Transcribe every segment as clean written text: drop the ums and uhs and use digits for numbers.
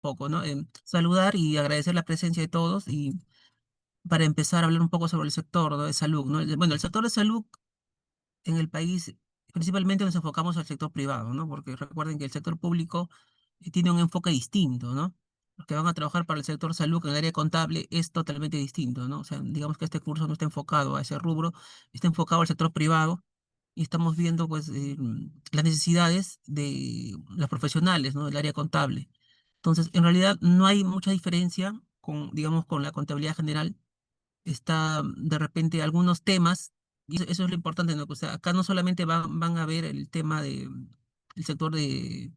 poco, ¿no? Saludar y agradecer la presencia de todos y para empezar a hablar un poco sobre el sector, ¿no?, de salud, ¿no? Bueno, el sector de salud en el país, principalmente nos enfocamos al sector privado, ¿no? Porque recuerden que el sector público tiene un enfoque distinto, ¿no? Los que van a trabajar para el sector salud en el área contable es totalmente distinto, ¿no? O sea, digamos que este curso no está enfocado a ese rubro, está enfocado al sector privado y estamos viendo, pues, las necesidades de los profesionales, ¿no?, del área contable. Entonces, en realidad no hay mucha diferencia con, digamos, con la contabilidad general. Está de repente algunos temas, y eso es lo importante, ¿no? O sea, acá no solamente van a ver el tema de, el sector de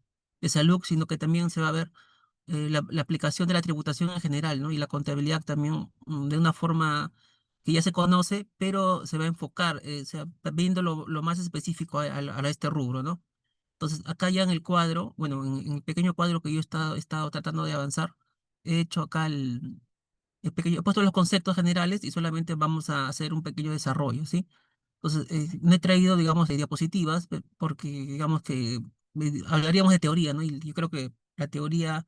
salud, sino que también se va a ver la aplicación de la tributación en general, ¿no? Y la contabilidad también, de una forma que ya se conoce, pero se va a enfocar, o sea, viendo lo más específico a este rubro, ¿no? Entonces, acá ya en el cuadro, bueno, en el pequeño cuadro que yo he estado tratando de avanzar, he hecho acá he puesto los conceptos generales y solamente vamos a hacer un pequeño desarrollo, ¿sí? Entonces, no he traído, digamos, diapositivas, porque, digamos que hablaríamos de teoría, ¿no? Y yo creo que la teoría,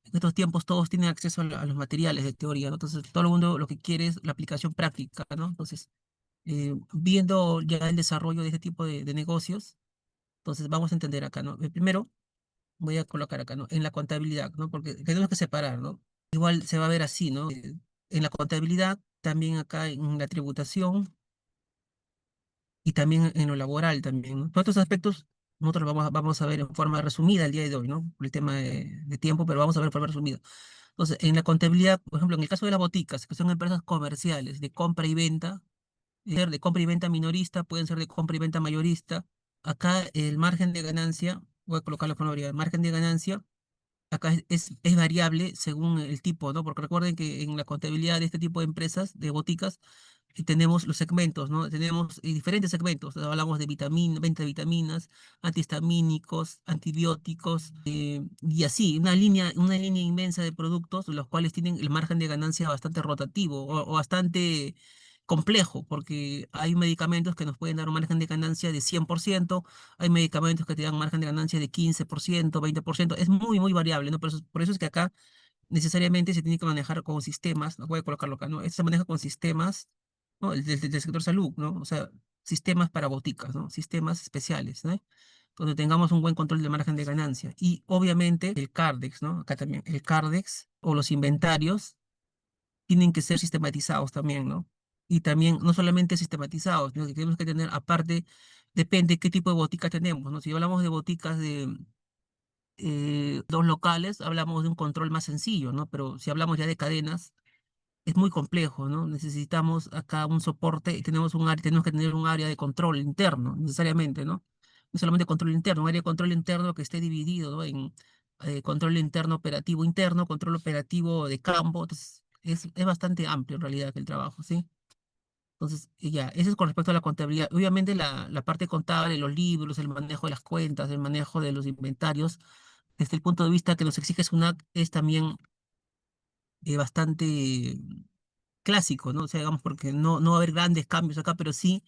en estos tiempos todos tienen acceso a los materiales de teoría, ¿no? Entonces, todo el mundo lo que quiere es la aplicación práctica, ¿no? Entonces, viendo ya el desarrollo de este tipo de negocios, entonces vamos a entender acá, ¿no? Primero, voy a colocar acá, ¿no? En la contabilidad, ¿no? Porque tenemos que separar, ¿no? Igual se va a ver así, ¿no? En la contabilidad, también acá en la tributación y también en lo laboral también, ¿no? Todos estos aspectos nosotros los vamos a ver en forma resumida el día de hoy, ¿no? Por el tema de tiempo, pero vamos a ver en forma resumida. Entonces, en la contabilidad, por ejemplo, en el caso de las boticas, que son empresas comerciales de compra y venta, ser de compra y venta minorista, pueden ser de compra y venta mayorista. Acá el margen de ganancia, voy a colocarlo con variable, margen de ganancia acá es variable según el tipo, ¿no? Porque recuerden que en la contabilidad de este tipo de empresas, de boticas, tenemos los segmentos, ¿no? Tenemos diferentes segmentos. Hablamos de venta de vitaminas, antihistamínicos, antibióticos, y así, una línea inmensa de productos, los cuales tienen el margen de ganancia bastante rotativo o bastante complejo, porque hay medicamentos que nos pueden dar un margen de ganancia de 100%, hay medicamentos que te dan margen de ganancia de 15%, 20%, es muy, muy variable, ¿no? Por eso es que acá necesariamente se tiene que manejar con sistemas, no voy a colocarlo acá, ¿no? Esto se maneja con sistemas, ¿no? Del sector salud, ¿no? O sea, sistemas para boticas, ¿no? Sistemas especiales, ¿no? Donde tengamos un buen control del margen de ganancia. Y obviamente el CARDEX, ¿no? Acá también el CARDEX o los inventarios tienen que ser sistematizados también, ¿no? Y también no solamente sistematizados, sino que tenemos que tener aparte, depende qué tipo de botica tenemos, ¿no? Si hablamos de boticas de dos locales, hablamos de un control más sencillo, ¿no? Pero si hablamos ya de cadenas, es muy complejo, ¿no? Necesitamos acá un soporte, y tenemos que tener un área de control interno, necesariamente, ¿no? No solamente control interno, un área de control interno que esté dividido, ¿no? En control interno operativo interno, control operativo de campo, entonces es bastante amplio en realidad el trabajo, ¿sí? Entonces, ya, eso es con respecto a la contabilidad. Obviamente la parte contable, los libros, el manejo de las cuentas, el manejo de los inventarios, desde el punto de vista que nos exige SUNAT, es también bastante clásico, ¿no? O sea, digamos, porque no va a haber grandes cambios acá, pero sí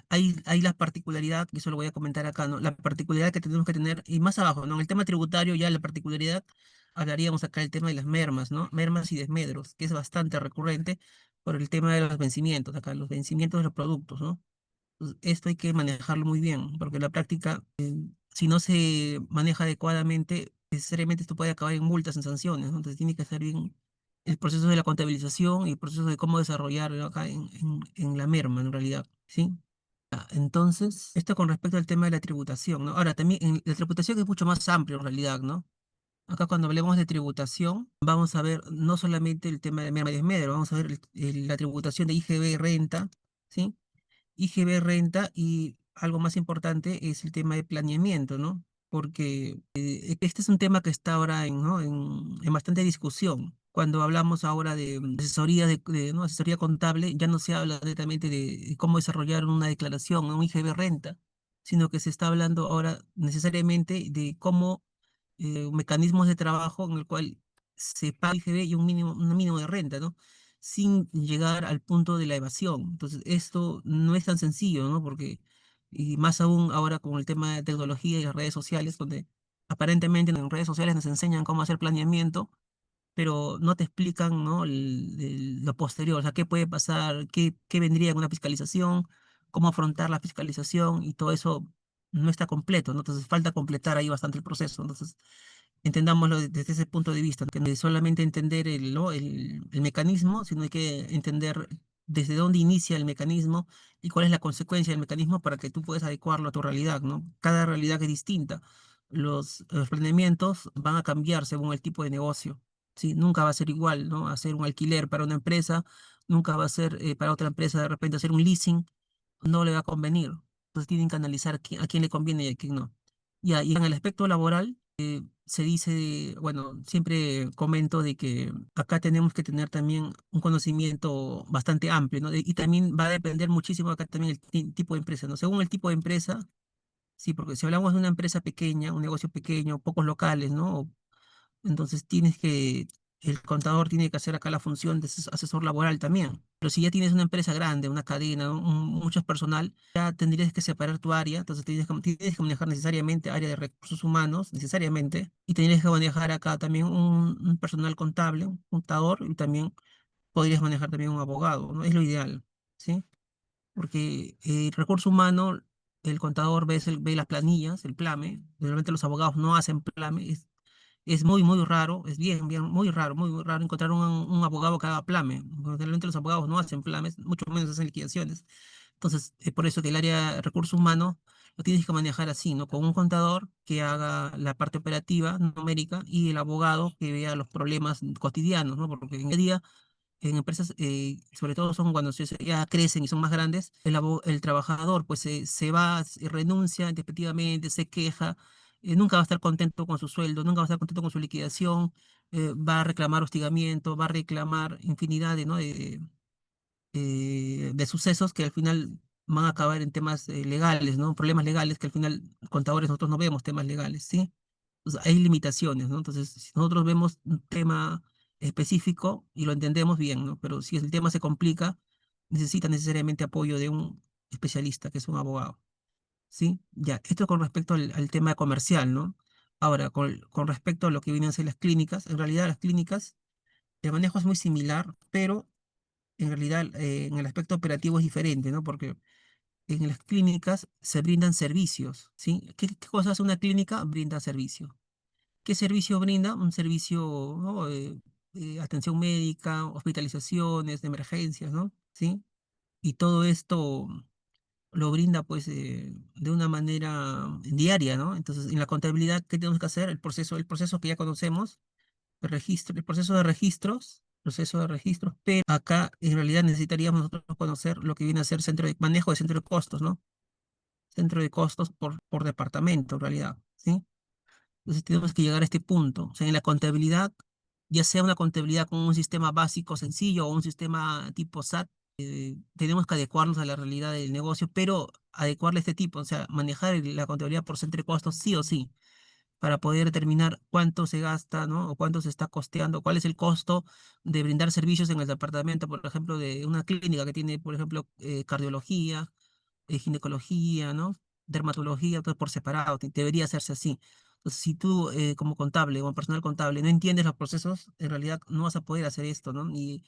hay la particularidad, y eso lo voy a comentar acá, ¿no? La particularidad que tenemos que tener, y más abajo, ¿no? En el tema tributario, ya la particularidad, hablaríamos acá del tema de las mermas, ¿no? Mermas y desmedros, que es bastante recurrente por el tema de los vencimientos, acá, los vencimientos de los productos, ¿no? Entonces, esto hay que manejarlo muy bien, porque en la práctica, si no se maneja adecuadamente, necesariamente esto puede acabar en multas, en sanciones, ¿no? Entonces tiene que ser bien el proceso de la contabilización y el proceso de cómo desarrollarlo acá en la merma, en realidad, ¿sí? Entonces, esto con respecto al tema de la tributación, ¿no? Ahora, también la tributación es mucho más amplio en realidad, ¿no? Acá cuando hablemos de tributación, vamos a ver no solamente el tema de merma y desmedro, vamos a ver la tributación de IGB renta, ¿sí? IGB renta y algo más importante es el tema de planeamiento, ¿no? Porque este es un tema que está ahora ¿no? en bastante discusión. Cuando hablamos ahora de asesoría, ¿no? Asesoría contable, ya no se habla netamente de cómo desarrollar una declaración, un IGB renta, sino que se está hablando ahora necesariamente de cómo mecanismos de trabajo en el cual se paga IGB y un mínimo de renta, ¿no? Sin llegar al punto de la evasión. Entonces, esto no es tan sencillo, ¿no? Porque, y más aún ahora con el tema de tecnología y las redes sociales, donde Aparentemente en redes sociales nos enseñan cómo hacer planeamiento, pero no te explican, ¿no? Lo posterior, o sea, qué puede pasar, qué vendría en una fiscalización, cómo afrontar la fiscalización y todo eso no está completo, ¿no? Entonces falta completar ahí bastante el proceso. Entonces, entendámoslo desde ese punto de vista, que no es solamente entender ¿no? el mecanismo, sino hay que entender desde dónde inicia el mecanismo y cuál es la consecuencia del mecanismo para que tú puedas adecuarlo a tu realidad, ¿no? Cada realidad es distinta. Los planeamientos van a cambiar según el tipo de negocio, ¿sí? Nunca va a ser igual, ¿no? Hacer un alquiler para una empresa, nunca va a ser para otra empresa de repente hacer un leasing, no le va a convenir. Entonces tienen que analizar a quién le conviene y a quién no. Ya, y en el aspecto laboral, se dice, bueno, siempre comento de que acá tenemos que tener también un conocimiento bastante amplio, ¿no? Y también va a depender muchísimo acá también el tipo de empresa, ¿no? Según el tipo de empresa, sí, porque si hablamos de una empresa pequeña, un negocio pequeño, pocos locales, ¿no? Entonces el contador tiene que hacer acá la función de asesor laboral también. Pero si ya tienes una empresa grande, una cadena, mucho personal, ya tendrías que separar tu área. Entonces tienes que manejar necesariamente área de recursos humanos, necesariamente. Y tendrías que manejar acá también un personal contable, un contador, y también podrías manejar también un abogado, ¿no? Es lo ideal, ¿sí? Porque el recurso humano, el contador ve las planillas, el plame. Realmente los abogados no hacen plame. Es muy, muy raro, es bien, muy raro encontrar un abogado que haga plame. Generalmente los abogados no hacen plames, mucho menos hacen liquidaciones. Entonces, es por eso que el área de recursos humanos lo tienes que manejar así, ¿no? Con un contador que haga la parte operativa, numérica, y el abogado que vea los problemas cotidianos, ¿no? Porque en el día en empresas, sobre todo son cuando ya crecen y son más grandes, el trabajador pues se va, renuncia despectivamente, se queja, nunca va a estar contento con su sueldo, nunca va a estar contento con su liquidación, va a reclamar hostigamiento, va a reclamar infinidad de, ¿no? De sucesos que al final van a acabar en temas legales, ¿no? Problemas legales que al final contadores nosotros no vemos temas legales, ¿sí? Pues, hay limitaciones, ¿no? Entonces, si nosotros vemos un tema específico y lo entendemos bien, ¿no? Pero si el tema se complica, necesita necesariamente apoyo de un especialista, que es un abogado, ¿sí? Ya, esto con respecto al tema comercial, ¿no? Ahora, con respecto a lo que vienen a ser las clínicas, en realidad las clínicas, el manejo es muy similar, pero en realidad en el aspecto operativo es diferente, ¿no? Porque en las clínicas se brindan servicios, ¿sí? ¿Qué cosa hace una clínica? Brinda servicio. ¿Qué servicio brinda? Un servicio, ¿no? Atención médica, hospitalizaciones, de emergencias, ¿no? ¿Sí? Y todo esto lo brinda pues de una manera diaria, ¿no? Entonces, en la contabilidad, ¿qué tenemos que hacer? El proceso que ya conocemos, el proceso de registros, pero acá en realidad necesitaríamos nosotros conocer lo que viene a ser manejo de centro de costos, ¿no? Centro de costos por departamento, en realidad, ¿sí? Entonces tenemos que llegar a este punto. O sea, en la contabilidad, ya sea una contabilidad con un sistema básico sencillo o un sistema tipo SAT, tenemos que adecuarnos a la realidad del negocio, pero adecuarle a este tipo, o sea, manejar la contabilidad por centro de costos sí o sí, para poder determinar cuánto se gasta, ¿no? O cuánto se está costeando, cuál es el costo de brindar servicios en el departamento, por ejemplo, de una clínica que tiene, por ejemplo, cardiología, ginecología, ¿no? Dermatología, todo por separado, debería hacerse así. Entonces, si tú como contable, como personal contable, no entiendes los procesos, en realidad no vas a poder hacer esto, ¿no? Y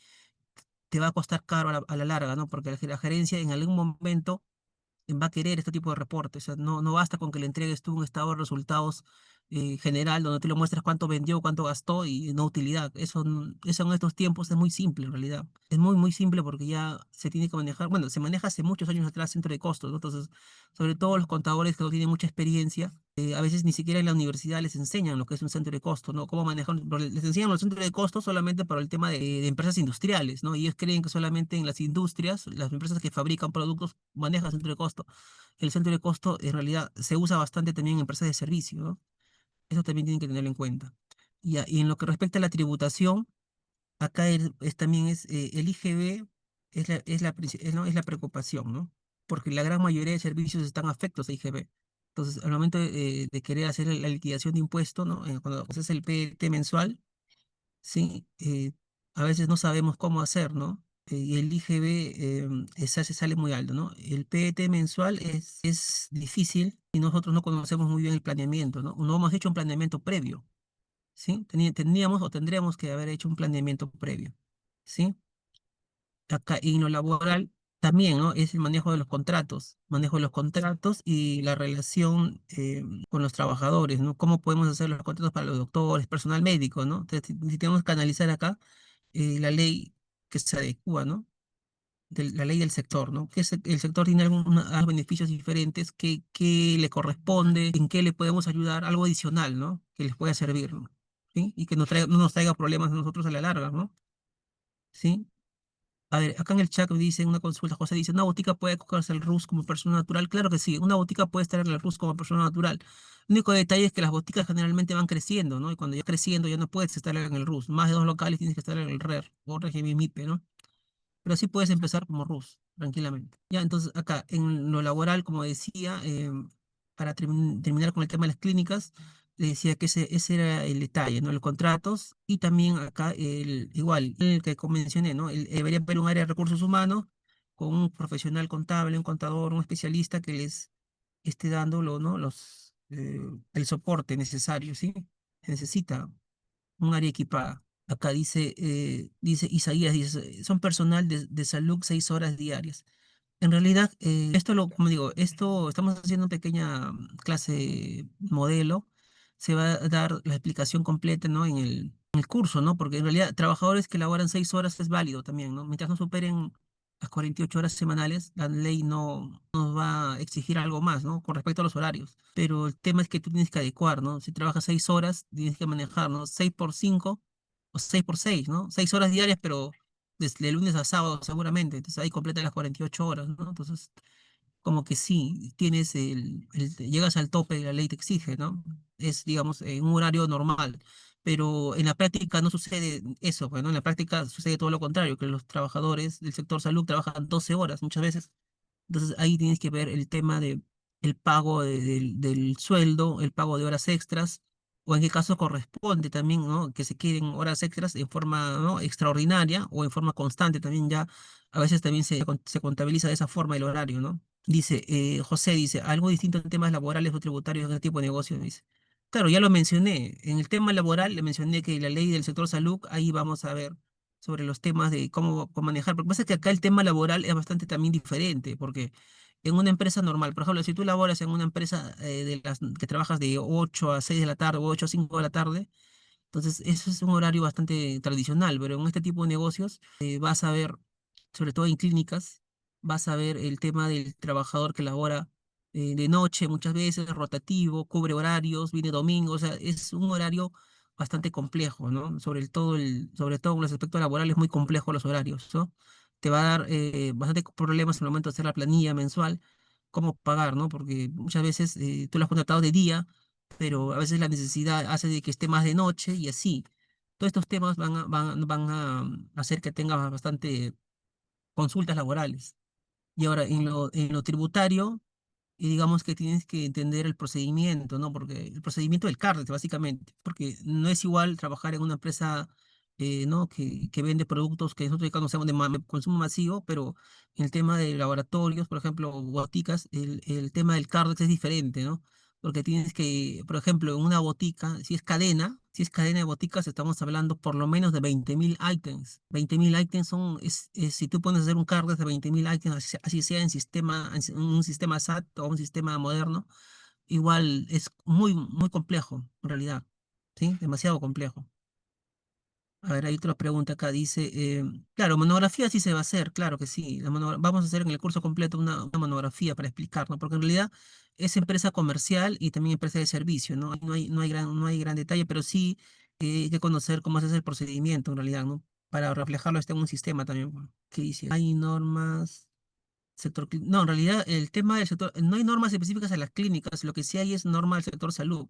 te va a costar caro a la larga, ¿no? Porque la gerencia en algún momento va a querer este tipo de reportes. O sea, no basta con que le entregues tú un estado de resultados general donde tú le muestras cuánto vendió, cuánto gastó y no utilidad. Eso en estos tiempos es muy simple en realidad. Es muy, muy simple porque ya se tiene que manejar, bueno, se maneja hace muchos años atrás centro de costos, ¿no? Entonces, sobre todo los contadores que no tienen mucha experiencia, a veces ni siquiera en la universidad les enseñan lo que es un centro de costos, ¿no? Cómo manejar, pero les enseñan los centros de costos solamente para el tema de empresas industriales, ¿no? Y ellos creen que solamente en las industrias, las empresas que fabrican productos manejan centro de costos. El centro de costo en realidad se usa bastante también en empresas de servicio, ¿no? Eso también tienen que tenerlo en cuenta. Y en lo que respecta a la tributación, acá también el IGB ¿no? Es la preocupación, ¿no? Porque la gran mayoría de servicios están afectos a IGB. Entonces, al momento de querer hacer la liquidación de impuestos, ¿no? Cuando haces el PET mensual, sí, a veces no sabemos cómo hacer, ¿no? Y el IGB esa se sale muy alto, ¿no? El PET mensual es difícil y nosotros no conocemos muy bien el planeamiento, ¿no? No hemos hecho un planeamiento previo, ¿sí? Teníamos o tendríamos que haber hecho un planeamiento previo, ¿sí? Acá en lo laboral también, ¿no? Es el manejo de los contratos y la relación con los trabajadores, ¿no? ¿Cómo podemos hacer los contratos para los doctores, personal médico, ¿no? Entonces, si tenemos que analizar acá la ley que se adecua, ¿no? La ley del sector, ¿no? Que el sector tiene algunos beneficios diferentes, que le corresponde, en qué le podemos ayudar, algo adicional, ¿no? Que les pueda servir, ¿no? ¿Sí? Y que no nos traiga problemas a nosotros a la larga, ¿no? ¿Sí? A ver, acá en el chat dice una consulta, José dice, ¿una botica puede acogerse al RUS como persona natural? Claro que sí, una botica puede estar en el RUS como persona natural. El único detalle es que las boticas generalmente van creciendo, ¿no? Y cuando ya creciendo ya no puedes estar en el RUS. Más de dos locales tienes que estar en el RER o régimen MIPE, ¿no? Pero sí puedes empezar como RUS, tranquilamente. Ya, entonces acá en lo laboral, como decía, para terminar con el tema de las clínicas, le decía que ese era el detalle, ¿no? Los contratos y también acá igual, el que mencioné, ¿no? Debería haber un área de recursos humanos con un profesional contable, un contador, un especialista que les esté dándolo, ¿no? El soporte necesario, ¿sí? Se necesita un área equipada. Acá dice Isaías, dice, son personal de salud 6 horas diarias. En realidad, como digo, esto estamos haciendo una pequeña clase modelo. Se va a dar la explicación completa, ¿no? En el curso, ¿no? Porque en realidad trabajadores que laboran 6 horas es válido también, ¿no? Mientras no superen las 48 horas semanales, la ley no nos va a exigir algo más, ¿no? Con respecto a los horarios. Pero el tema es que tú tienes que adecuar, ¿no? Si trabajas 6 horas, tienes que manejar, ¿no? 6 por 5 o 6 por 6, ¿no? 6 horas diarias, pero desde lunes a sábado seguramente. Entonces ahí completa las 48 horas, ¿no? Entonces como que sí, tienes llegas al tope de la ley te exige, ¿no? Es, digamos, un horario normal, pero en la práctica no sucede eso, pues, ¿no? En la práctica sucede todo lo contrario, que los trabajadores del sector salud trabajan 12 horas muchas veces. Entonces ahí tienes que ver el tema de el pago del sueldo, el pago de horas extras, o en qué caso corresponde también, ¿no? Que se queden horas extras en forma, ¿no? extraordinaria o en forma constante también ya, a veces también se contabiliza de esa forma el horario, ¿no? Dice, José dice, algo distinto en temas laborales o tributarios de este tipo de negocio, dice. Claro, ya lo mencioné. En el tema laboral le mencioné que la ley del sector salud, ahí vamos a ver sobre los temas de cómo manejar. Porque pasa que acá el tema laboral es bastante también diferente, porque en una empresa normal, por ejemplo, si tú laboras en una empresa de las que trabajas de 8 a 6 de la tarde o 8 a 5 de la tarde, entonces eso es un horario bastante tradicional, pero en este tipo de negocios vas a ver, sobre todo en clínicas, vas a ver el tema del trabajador que labora de noche muchas veces, rotativo, cubre horarios, viene domingo, o sea, es un horario bastante complejo, ¿no? Sobre todo en los aspectos laborales, muy complejo los horarios, ¿no? Te va a dar bastante problemas en el momento de hacer la planilla mensual, cómo pagar, ¿no? Porque muchas veces tú lo has contratado de día, pero a veces la necesidad hace de que esté más de noche y así. Todos estos temas van a hacer que tengas bastante consultas laborales. Y ahora, en lo tributario, y digamos que tienes que entender el procedimiento, ¿no? Porque el procedimiento del CARDEX, básicamente, porque no es igual trabajar en una empresa, ¿no? Que vende productos que nosotros conocemos de consumo masivo, pero en el tema de laboratorios, por ejemplo, boticas, el tema del CARDEX es diferente, ¿no? Porque tienes que, por ejemplo, en una botica, si es cadena de boticas, estamos hablando por lo menos de 20.000 ítems. 20.000 ítems si tú pones a hacer un cargo de 20.000 ítems, así sea en un sistema SAT o un sistema moderno, igual es muy, muy complejo, en realidad. ¿Sí? Demasiado complejo. A ver, hay otra pregunta acá. Dice, claro, monografía sí se va a hacer, claro que sí. Vamos a hacer en el curso completo una monografía para explicar, ¿no? Porque en realidad es empresa comercial y también empresa de servicio, ¿no? No hay gran detalle, pero sí hay que conocer cómo se hace el procedimiento, en realidad, ¿no? Para reflejarlo en un sistema también. Bueno, ¿qué dice? Hay normas, no, en realidad el tema del sector, no hay normas específicas a las clínicas, lo que sí hay es norma del sector salud.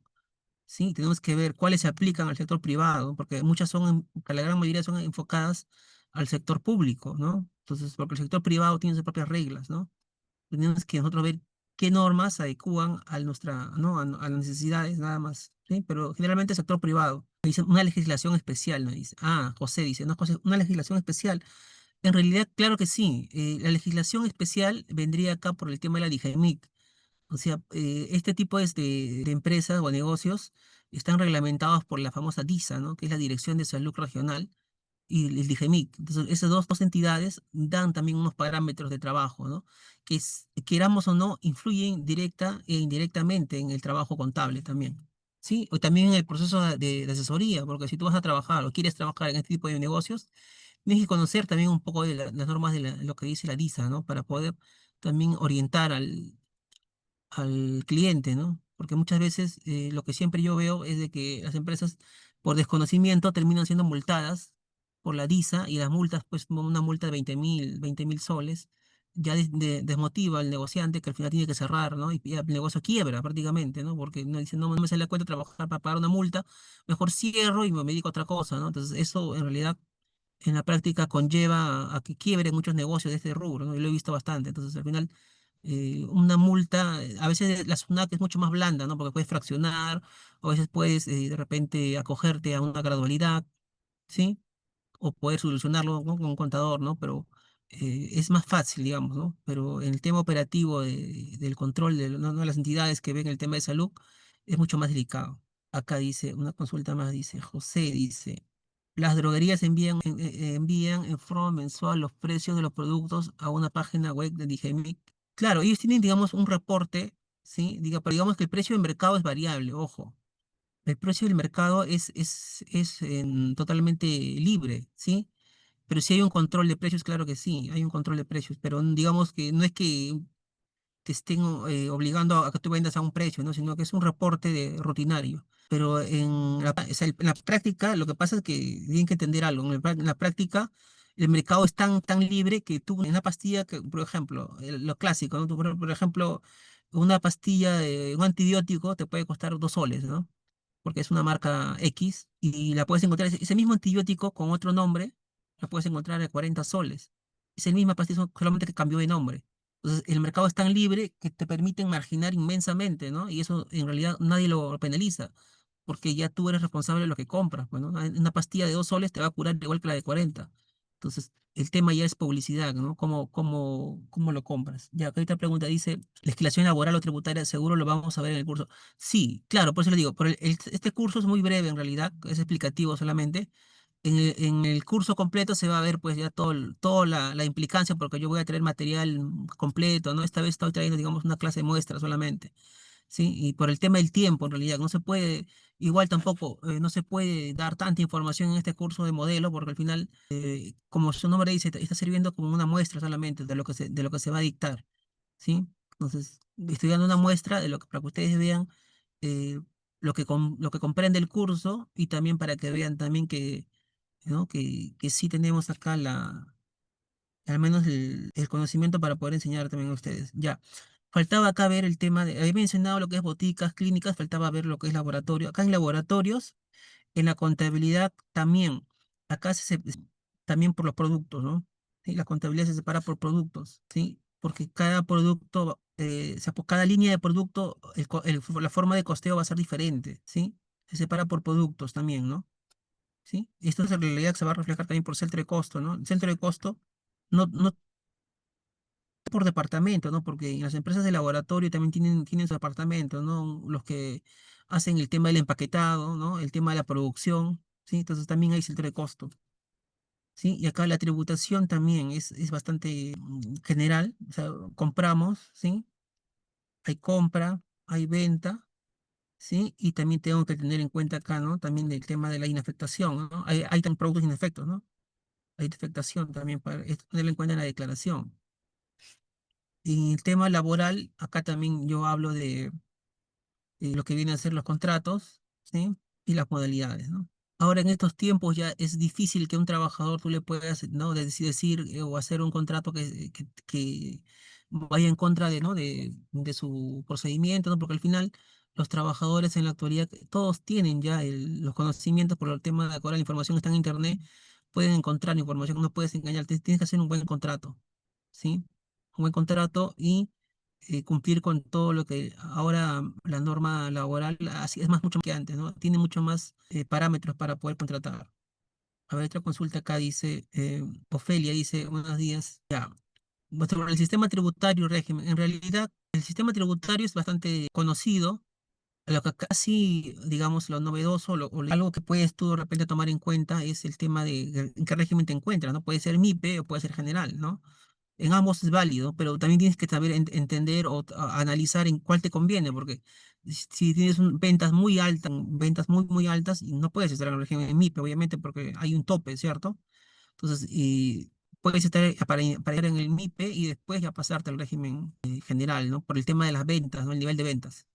Sí, tenemos que ver cuáles se aplican al sector privado, porque muchas que la gran mayoría son enfocadas al sector público, ¿no? Entonces, porque el sector privado tiene sus propias reglas, ¿no? Tenemos que nosotros ver qué normas se adecúan ¿no? A las necesidades, nada más, ¿sí? Pero generalmente el sector privado dice una legislación especial, ¿no? Dice, José dice, no, José, una legislación especial. En realidad, claro que sí, la legislación especial vendría acá por el tema de la DIGEMIC, O sea, este tipo de empresas o negocios están reglamentados por la famosa DISA, ¿no? Que es la Dirección de Salud Regional, y el DIGEMIC. Entonces, esas dos entidades dan también unos parámetros de trabajo, ¿no? Que queramos o no, influyen directa e indirectamente en el trabajo contable también. ¿Sí? O también en el proceso de asesoría, porque si tú vas a trabajar o quieres trabajar en este tipo de negocios, tienes que conocer también un poco de las normas de lo que dice la DISA, ¿no? Para poder también orientar al cliente, ¿no? Porque muchas veces lo que siempre yo veo es de que las empresas por desconocimiento terminan siendo multadas por la DISA, y las multas, pues una multa de 20.000 soles, ya desmotiva al negociante, que al final tiene que cerrar, ¿no? Y ya el negocio quiebra prácticamente, ¿no? Porque no dice, no, no me sale a cuenta trabajar para pagar una multa, mejor cierro y me dedico a otra cosa, ¿no? Entonces eso en realidad en la práctica conlleva a que quiebren muchos negocios de este rubro, ¿no? Y lo he visto bastante. Entonces, al final, una multa, a veces la SUNAT es mucho más blanda, ¿no? Porque puedes fraccionar, o a veces puedes de repente acogerte a una gradualidad, ¿sí? O poder solucionarlo, ¿no? Con un contador, ¿no? Pero es más fácil, digamos, ¿no? Pero en el tema operativo del control de, ¿no? ¿no? las entidades que ven el tema de salud es mucho más delicado. Acá dice, una consulta más, dice, José dice, las droguerías envían en forma mensual los precios de los productos a una página web de Digemic. Claro, ellos tienen, digamos, un reporte, ¿sí? Pero digamos que el precio de mercado es variable, ojo. El precio del mercado es totalmente libre, ¿sí? Pero si hay un control de precios, claro que sí, hay un control de precios, pero digamos que no es que te estén obligando a que tú vendas a un precio, ¿no? Sino que es un reporte rutinario. Pero o sea, en la práctica lo que pasa es que tienen que entender algo. En la práctica el mercado es tan libre que tú en una pastilla, que, por ejemplo, lo clásico, ¿no? Tú, por ejemplo, una pastilla, un antibiótico te puede costar 2 soles, ¿no? Porque es una marca X, y la puedes encontrar, ese mismo antibiótico con otro nombre, la puedes encontrar a 40 soles. Es el misma pastilla, solamente que cambió de nombre. Entonces, el mercado es tan libre que te permiten marginar inmensamente, ¿no? Y eso en realidad nadie lo penaliza, porque ya tú eres responsable de lo que compras. Bueno, una pastilla de 2 soles te va a curar igual que la de 40. Entonces, el tema ya es publicidad, ¿no? ¿Cómo lo compras? Ya, acá esta pregunta dice, legislación laboral o tributaria, seguro lo vamos a ver en el curso. Sí, claro, por eso le digo, este curso es muy breve en realidad, es explicativo solamente. En el curso completo se va a ver pues ya toda la implicancia, porque yo voy a traer material completo, ¿no? Esta vez estoy trayendo, digamos, una clase muestra solamente, ¿sí? Y por el tema del tiempo, en realidad, no se puede, igual tampoco, no se puede dar tanta información en este curso de modelo, porque al final, como su nombre dice, está sirviendo como una muestra solamente de lo que se va a dictar, ¿sí? Entonces, estoy dando una muestra para que ustedes vean eh, lo que comprende el curso, y también para que vean también que, ¿no? Que sí tenemos acá al menos el conocimiento para poder enseñar también a ustedes. Ya, faltaba acá ver el tema había mencionado lo que es boticas, clínicas, faltaba ver lo que es laboratorio. Acá en laboratorios, en la contabilidad también, acá también por los productos, ¿no? Sí, la contabilidad se separa por productos, ¿sí? Porque cada producto, o sea, por cada línea de producto, la forma de costeo va a ser diferente, ¿sí? Se separa por productos también, ¿no? ¿Sí? Y esto es en realidad se va a reflejar también por centro de costo, ¿no? El centro de costo no por departamento, ¿no? Porque en las empresas de laboratorio también tienen su departamento, ¿no? Los que hacen el tema del empaquetado, ¿no? El tema de la producción, ¿sí? Entonces también hay centro de costo, ¿sí? Y acá la tributación también es bastante general, o sea, compramos, ¿sí? Hay compra, hay venta, ¿sí? Y también tengo que tener en cuenta acá, ¿no? También el tema de la inafectación, ¿no? Hay también productos inafectos, ¿no? Hay defectación también para tenerlo en cuenta en la declaración. Y el tema laboral, acá también yo hablo de lo que vienen a ser los contratos, ¿sí? Y las modalidades, ¿no? Ahora en estos tiempos ya es difícil que un trabajador tú le puedas, ¿no? Decir o hacer un contrato que vaya en contra ¿no? de su procedimiento, ¿no? Porque al final los trabajadores en la actualidad todos tienen ya los conocimientos por el tema de ahora la información está en internet, pueden encontrar información, no puedes engañar, tienes que hacer un buen contrato, ¿sí? Un buen contrato y cumplir con todo lo que ahora la norma laboral así es mucho más que antes, ¿no? Tiene mucho más parámetros para poder contratar. A ver, otra consulta acá dice, Ofelia dice, buenos días, ya, sobre el sistema tributario y régimen, en realidad El sistema tributario es bastante conocido. Lo que casi, digamos, lo novedoso, algo que puedes tú de repente tomar en cuenta es el tema de en qué régimen te encuentras, ¿no? Puede ser MIPE o puede ser general, ¿no? En ambos es válido, pero también tienes que saber entender o analizar en cuál te conviene, porque si tienes ventas muy altas, ventas muy altas, y no puedes estar en el régimen MIPE, obviamente, porque hay un tope, ¿cierto? Entonces, y puedes estar para ir en el MIPE y después ya pasarte al régimen general, ¿no? Por el tema de las ventas, ¿no? El nivel de ventas.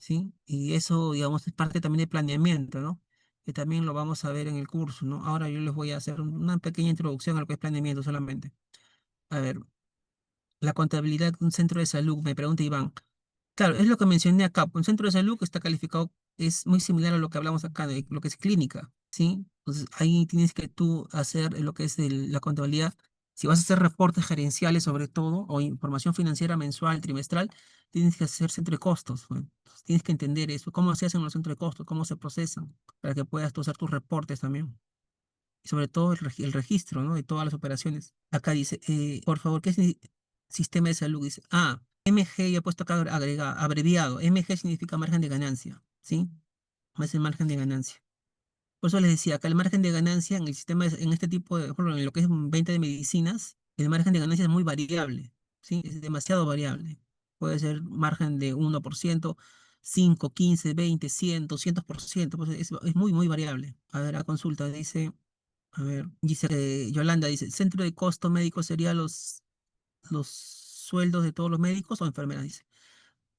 ¿Sí? Y eso, digamos, es parte también del planeamiento, ¿no? Que también lo vamos a ver en el curso, ¿no? Ahora yo les voy a hacer una pequeña introducción a lo que es planeamiento solamente. A ver, la contabilidad de un centro de salud, me pregunta Iván. Claro, es lo que mencioné acá. Un centro de salud que está calificado es muy similar a lo que hablamos acá de lo que es clínica, ¿sí? Entonces ahí tienes que tú hacer lo que es la contabilidad. Si vas a hacer reportes gerenciales sobre todo, o información financiera mensual, trimestral, tienes que hacer centro de costos. Pues. Entonces, tienes que entender eso, cómo se hacen los centros de costos, cómo se procesan, para que puedas tú hacer tus reportes también. Y sobre todo el registro, ¿no? De todas las operaciones. Acá dice, por favor, ¿qué es sistema de salud? Dice, MG, ya he puesto acá abreviado. MG significa margen de ganancia, ¿sí? Es el margen de ganancia. Por eso les decía, acá el margen de ganancia en el sistema, en este tipo de, por ejemplo, en lo que es venta de medicinas, el margen de ganancia es muy variable, ¿sí? Es demasiado variable. Puede ser margen de 1%, 5, 15, 20, 100, 200%, pues es muy variable. A ver, a consulta, dice, a ver, dice Yolanda, dice, ¿centro de costo médico sería los sueldos de todos los médicos o enfermeras? Dice.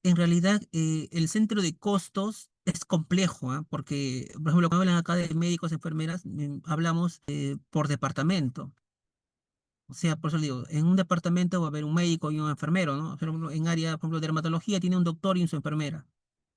En realidad, el centro de costos es complejo, ¿ah? Porque, por ejemplo, cuando hablan acá de médicos, enfermeras, hablamos por departamento. O sea, por eso le digo, en un departamento va a haber un médico y un enfermero, ¿no? Por ejemplo, en área, por ejemplo, de dermatología tiene un doctor y su enfermera.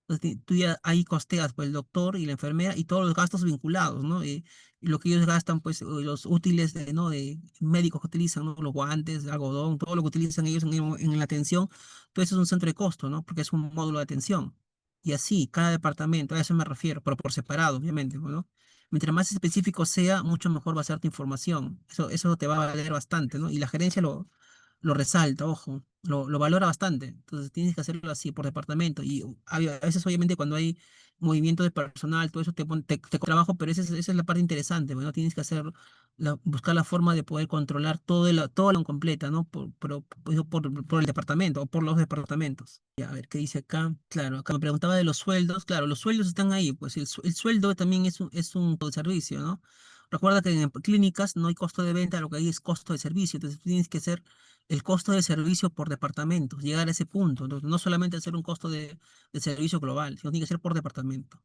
Entonces, tú ya ahí costeas pues, el doctor y la enfermera y todos los gastos vinculados, ¿no? Y lo que ellos gastan, pues, los útiles, ¿no? De médicos que utilizan, ¿no? Los guantes, algodón, todo lo que utilizan ellos en la atención, todo eso es un centro de costo, ¿no? Porque es un módulo de atención. Y así, cada departamento, a eso me refiero, pero por separado, obviamente, ¿no? Mientras más específico sea, mucho mejor va a ser tu información. Eso te va a valer bastante, ¿no? Y la gerencia lo resalta, ojo, lo valora bastante. Entonces tienes que hacerlo así por departamento. Y a veces, obviamente, cuando hay movimiento de personal, todo eso te trabajo, pero esa es la parte interesante. Bueno, tienes que hacer, buscar la forma de poder controlar toda la completa, ¿no? Por el departamento o por los departamentos. Ya, a ver, ¿qué dice acá? Claro, acá me preguntaba de los sueldos. Claro, los sueldos están ahí, pues el sueldo también es un servicio, ¿no? Recuerda que en clínicas no hay costo de venta, lo que hay es costo de servicio. Entonces tienes que hacer el costo de servicio por departamento, llegar a ese punto. Entonces, no solamente hacer un costo de servicio global, sino tiene que ser por departamento,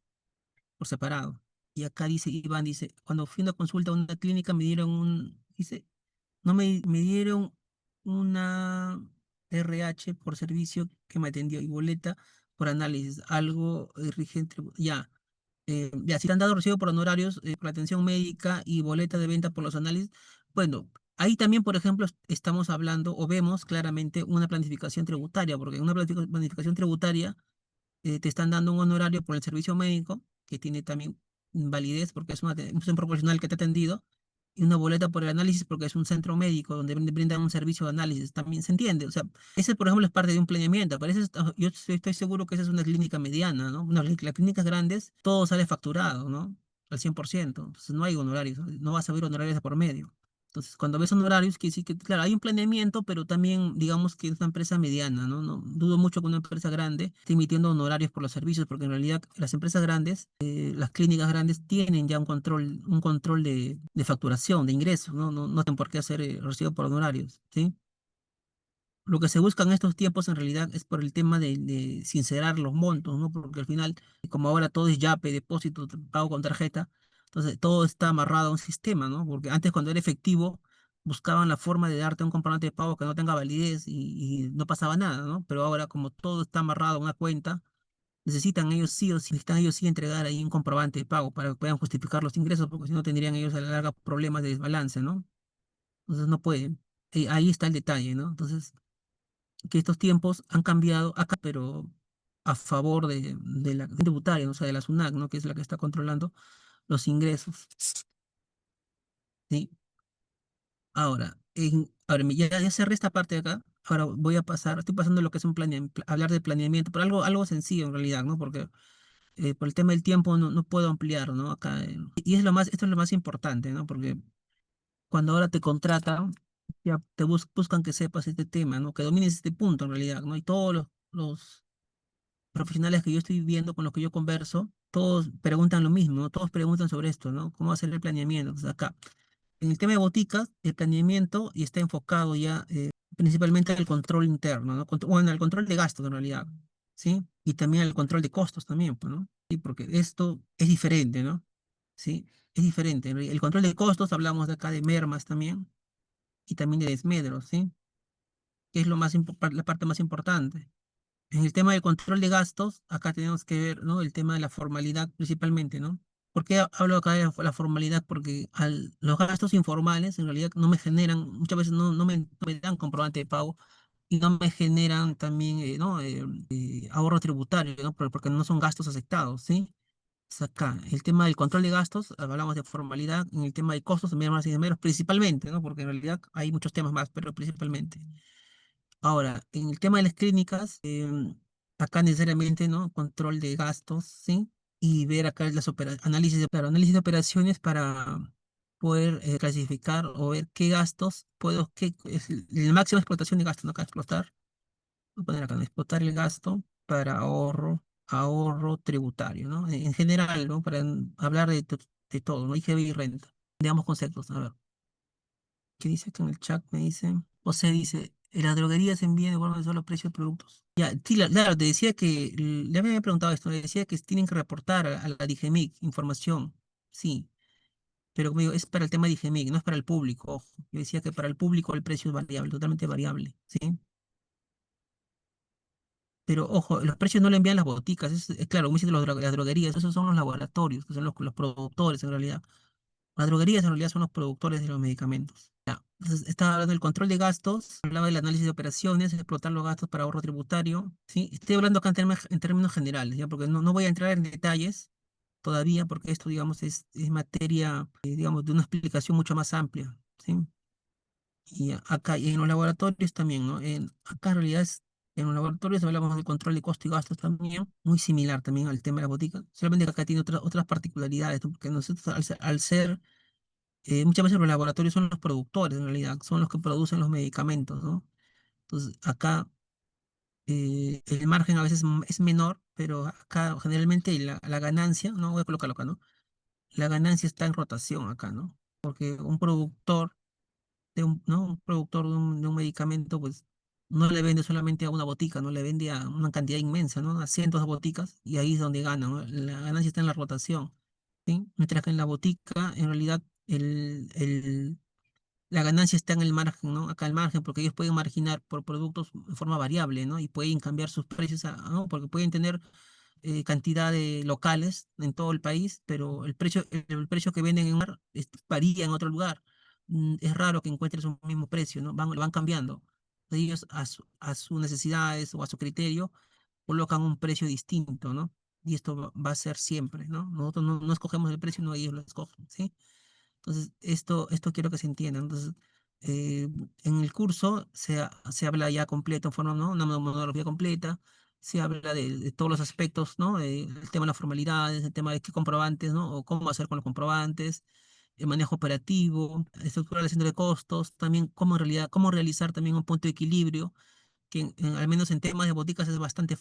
por separado. Y acá dice, Iván dice, cuando fui a una consulta a una clínica me dieron dice, no me dieron una RH por servicio que me atendió y boleta por análisis, algo rigente, ya. Ya, si te han dado recibo por honorarios, por la atención médica y boleta de venta por los análisis, bueno, ahí también, por ejemplo, estamos hablando o vemos claramente una planificación tributaria, porque en una planificación tributaria te están dando un honorario por el servicio médico, que tiene también validez porque es un profesional que te ha atendido, y una boleta por el análisis porque es un centro médico donde brindan un servicio de análisis. También se entiende. O sea, ese, por ejemplo, es parte de un planeamiento. Pero yo estoy seguro que esa es una clínica mediana, ¿no? Las clínicas grandes, todo sale facturado, ¿no? Al 100%. Entonces no hay honorarios, no vas a ver honorarios de por medio. Entonces, cuando ves honorarios, quiere decir que, claro, hay un planeamiento, pero también, digamos que es una empresa mediana, ¿no? No dudo mucho que una empresa grande esté emitiendo honorarios por los servicios, porque en realidad las empresas grandes, las clínicas grandes, tienen ya un control de facturación, de ingresos, ¿no? No tienen por qué hacer recibo por honorarios, ¿sí? Lo que se busca en estos tiempos en realidad es por el tema de sincerar los montos, ¿no? Porque al final, como ahora todo es Yape, depósito, pago con tarjeta, entonces todo está amarrado a un sistema, ¿no? Porque antes cuando era efectivo, buscaban la forma de darte un comprobante de pago que no tenga validez y no pasaba nada, ¿no? Pero ahora como todo está amarrado a una cuenta, necesitan ellos sí o sí, necesitan ellos sí entregar ahí un comprobante de pago para que puedan justificar los ingresos, porque si no tendrían ellos a la larga problemas de desbalance, ¿no? Entonces no pueden. Ahí está el detalle, ¿no? Entonces que estos tiempos han cambiado acá, pero a favor de la tributaria, ¿no? O sea, de la SUNAT, ¿no? Que es la que está controlando los ingresos, ¿sí? Ahora, ya cerré esta parte de acá. Ahora voy a pasar, estoy pasando lo que es hablar de planeamiento, pero algo sencillo en realidad, ¿no? Porque por el tema del tiempo no puedo ampliar, ¿no? Acá, y esto es lo más importante, ¿no? Porque cuando ahora te contratan, ya buscan que sepas este tema, ¿no? Que domines este punto en realidad, ¿no? Y todos los profesionales que yo estoy viendo, con los que yo converso, todos preguntan lo mismo, ¿no? Todos preguntan sobre esto, ¿no? ¿Cómo hacer el planeamiento? Entonces, acá, en el tema de boticas, el planeamiento y está enfocado ya principalmente al control interno, ¿no? Bueno, al control de gastos en realidad, ¿sí? Y también al control de costos también, pues, ¿no? Sí, porque esto es diferente, ¿no? Sí, es diferente. El control de costos, hablamos de acá de mermas también, y también de desmedros, ¿sí? Que es la parte más importante. En el tema del control de gastos, acá tenemos que ver, ¿no? El tema de la formalidad principalmente, ¿no? ¿Por qué hablo acá de la formalidad? Porque los gastos informales en realidad no me generan, muchas veces no me dan comprobante de pago y no me generan también, ¿no? Ahorro tributario, ¿no? Porque no son gastos aceptados, ¿sí? Es acá. El tema del control de gastos, hablamos de formalidad, en el tema de costos, también más y menos, principalmente, ¿no? Porque en realidad hay muchos temas más, pero principalmente. Ahora, en el tema de las clínicas, acá necesariamente, ¿no? Control de gastos, ¿sí? Y ver acá análisis de operaciones para poder clasificar o ver qué gastos qué es la máxima explotación de gastos, ¿no? Acá explotar, voy a poner acá, ¿no? Explotar el gasto para ahorro tributario, ¿no? En general, ¿no? Para hablar de todo, ¿no? IGB y renta. Veamos conceptos, a ver. ¿Qué dice acá en el chat? Me dice. José dice, las droguerías envían de forma solo precio de productos. Ya, sí, claro, te decía que, ya me había preguntado esto, le decía que tienen que reportar a la DIGEMIC información, sí, pero como digo, es para el tema de DIGEMIC, no es para el público, ojo. Yo decía que para el público el precio es variable, totalmente variable, ¿sí? Pero ojo, los precios no le envían las boticas, es claro, como dicen las droguerías, esos son los laboratorios, que son los productores en realidad. Las droguerías en realidad son los productores de los medicamentos. Ya, entonces, estaba hablando del control de gastos, hablaba del análisis de operaciones, explotar los gastos para ahorro tributario. ¿Sí? Estoy hablando acá en términos generales, ¿ya? Porque no voy a entrar en detalles todavía, porque esto, digamos, es materia, digamos, de una explicación mucho más amplia. ¿Sí? Y acá, y en los laboratorios también, ¿no? Acá en realidad en los laboratorios hablamos del control de costos y gastos también, muy similar también al tema de la botica, solamente que acá tiene otras particularidades, ¿no? Porque nosotros al ser muchas veces los laboratorios son los productores, en realidad, son los que producen los medicamentos, ¿no? Entonces, acá el margen a veces es menor, pero acá generalmente la ganancia, no voy a colocarlo acá, ¿no? La ganancia está en rotación acá, ¿no? Porque un productor ¿no? Un productor de un medicamento, pues no le vende solamente a una botica, no le vende a una cantidad inmensa, ¿no? A cientos de boticas, y ahí es donde gana, ¿no? La ganancia está en la rotación, ¿sí? Mientras que en la botica, en realidad, la ganancia está en el margen, ¿no? Acá el margen, porque ellos pueden marginar por productos de forma variable, ¿no? Y pueden cambiar sus precios, ¿no? Porque pueden tener cantidad de locales en todo el país, pero el precio que venden en un lugar varía en otro lugar. Es raro que encuentres un mismo precio, ¿no? Lo van cambiando. Ellos a sus necesidades o a su criterio colocan un precio distinto, ¿no? Y esto va a ser siempre, ¿no? Nosotros no escogemos el precio, no ellos lo escogen, ¿sí? Entonces, esto quiero que se entienda. Entonces, eh, en el curso se habla ya completo, en forma, ¿no? Una monografía completa, se habla de todos los aspectos, ¿no? El tema de las formalidades, el tema de qué comprobantes, ¿no? O cómo hacer con los comprobantes, el manejo operativo, estructura del centro de costos, también cómo en realidad, cómo realizar también un punto de equilibrio, que al menos en temas de boticas es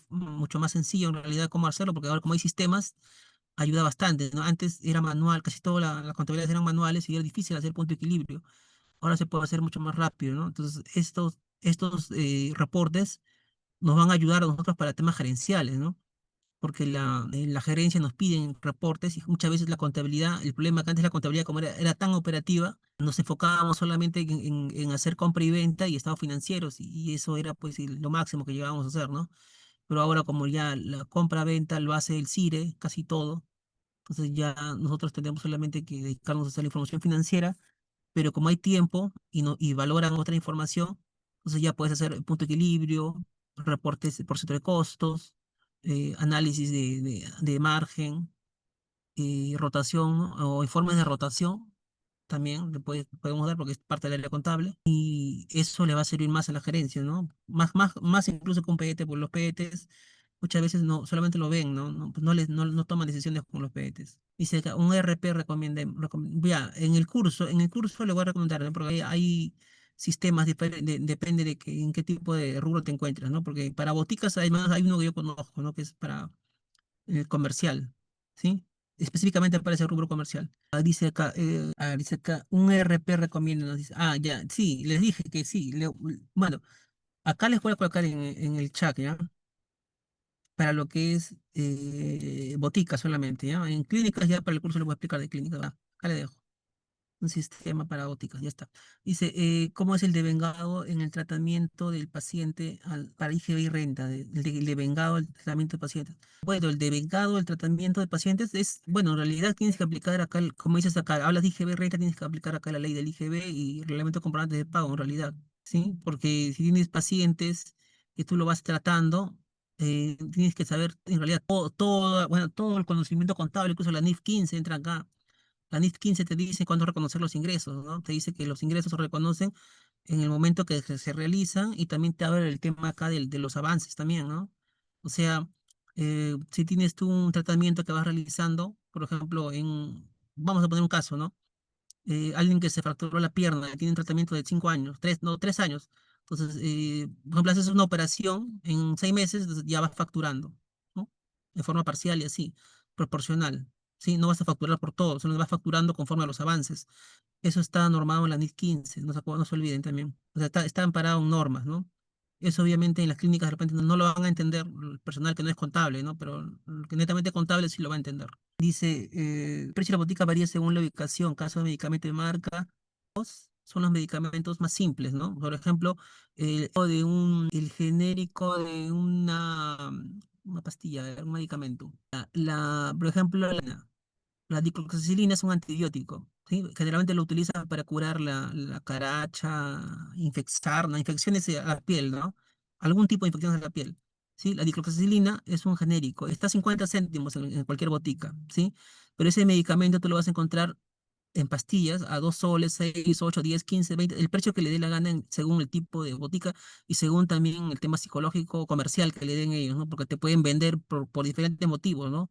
mucho más sencillo en realidad cómo hacerlo, porque ahora como hay sistemas, ayuda bastante, ¿no? Antes era manual, casi todas las contabilidades eran manuales y era difícil hacer punto de equilibrio. Ahora se puede hacer mucho más rápido, ¿no? Entonces, estos reportes nos van a ayudar a nosotros para temas gerenciales, ¿no? Porque la gerencia nos piden reportes y muchas veces la contabilidad, el problema que antes la contabilidad como era tan operativa, nos enfocábamos solamente en hacer compra y venta y estados financieros y eso era pues lo máximo que llegábamos a hacer, ¿no? Pero ahora como ya la compra-venta lo hace el CIRE, casi todo, entonces ya nosotros tenemos solamente que dedicarnos a hacer la información financiera, pero como hay tiempo y valoran otra información, entonces ya puedes hacer punto de equilibrio, reportes por centro de costos, análisis de margen, rotación, ¿no? O informes de rotación. también podemos dar porque es parte del área contable, y eso le va a servir más a la gerencia, ¿no? Más incluso que un PET, porque los PETs muchas veces no, solamente lo ven, ¿no? No toman decisiones con los PETs. Dice acá, un RP ya, en el curso le voy a recomendar, ¿no? Porque hay sistemas, depende de en qué tipo de rubro te encuentras, ¿no? Porque para boticas hay uno que yo conozco, ¿no? Que es para comercial, ¿sí? Específicamente para ese rubro comercial. Dice acá, un ERP recomienda, nos dice, ya, sí, les dije que sí. Bueno, acá les voy a colocar en el chat, ¿ya? Para lo que es botica solamente, ¿ya? En clínicas ya para el curso les voy a explicar de clínica, ¿va? Acá le dejo. Un sistema para ópticas, ya está. Dice, ¿cómo es el devengado en el tratamiento del paciente para IGB y renta? El devengado al tratamiento de pacientes. Bueno, el devengado del tratamiento de pacientes es, bueno, en realidad tienes que aplicar acá, como dices acá, hablas de IGB y renta, tienes que aplicar acá la ley del IGB y reglamento de comprobantes de pago, en realidad, ¿sí? Porque si tienes pacientes que tú lo vas tratando, tienes que saber, en realidad, bueno, todo el conocimiento contable, incluso la NIF 15 entra acá. La NIF 15 te dice cuándo reconocer los ingresos, ¿no? Te dice que los ingresos se reconocen en el momento que se realizan y también te abre el tema acá de los avances también, ¿no? O sea, si tienes tú un tratamiento que vas realizando, por ejemplo, vamos a poner un caso, ¿no? Alguien que se fracturó la pierna y tiene un tratamiento de 5 años, no, 3 años. Entonces, por ejemplo, haces una operación en 6 meses, entonces ya vas facturando, ¿no? De forma parcial y así, proporcional. ¿Sí? No vas a facturar por todo, sino vas facturando conforme a los avances. Eso está normado en la NIF 15, no se olviden también. O sea, está amparado en normas, ¿no? Eso obviamente en las clínicas de repente no lo van a entender el personal que no es contable, ¿no? Pero el que netamente contable sí lo va a entender. Dice, el precio de la botica varía según la ubicación, caso de medicamento de marca, son los medicamentos más simples, ¿no? Por ejemplo, el genérico de una pastilla, un medicamento. Por ejemplo, la diclorexacilina es un antibiótico, ¿sí? Generalmente lo utilizan para curar la caracha, ¿no? Infecciones a la piel, ¿no? Algún tipo de infecciones a la piel, ¿sí? La diclorexacilina es un genérico, está a 50 céntimos en cualquier botica, ¿sí? Pero ese medicamento tú lo vas a encontrar en pastillas a 2 soles, 6, 8, 10, 15, 20, el precio que le dé la gana según el tipo de botica y según también el tema psicológico comercial que le den ellos, ¿no? Porque te pueden vender por diferentes motivos, ¿no?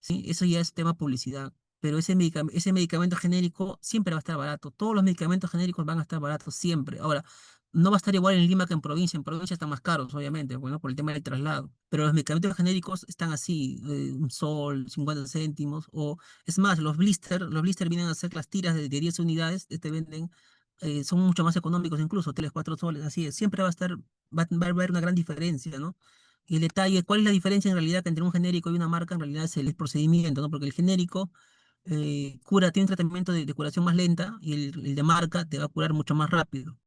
Sí, eso ya es tema publicidad. Pero ese medicamento genérico siempre va a estar barato. Todos los medicamentos genéricos van a estar baratos siempre. Ahora, no va a estar igual en Lima que en provincia. En provincia están más caros, obviamente, bueno, por el tema del traslado. Pero los medicamentos genéricos están así, 1 sol, 50 céntimos. O es más, los blister vienen a ser las tiras de 10 unidades, te venden, son mucho más económicos incluso, 3 4 soles, así es. Siempre va a haber una gran diferencia, ¿no? Y el detalle, ¿cuál es la diferencia en realidad entre un genérico y una marca? En realidad es el procedimiento, ¿no? Porque el genérico tiene un tratamiento de curación más lenta y el de marca te va a curar mucho más rápido.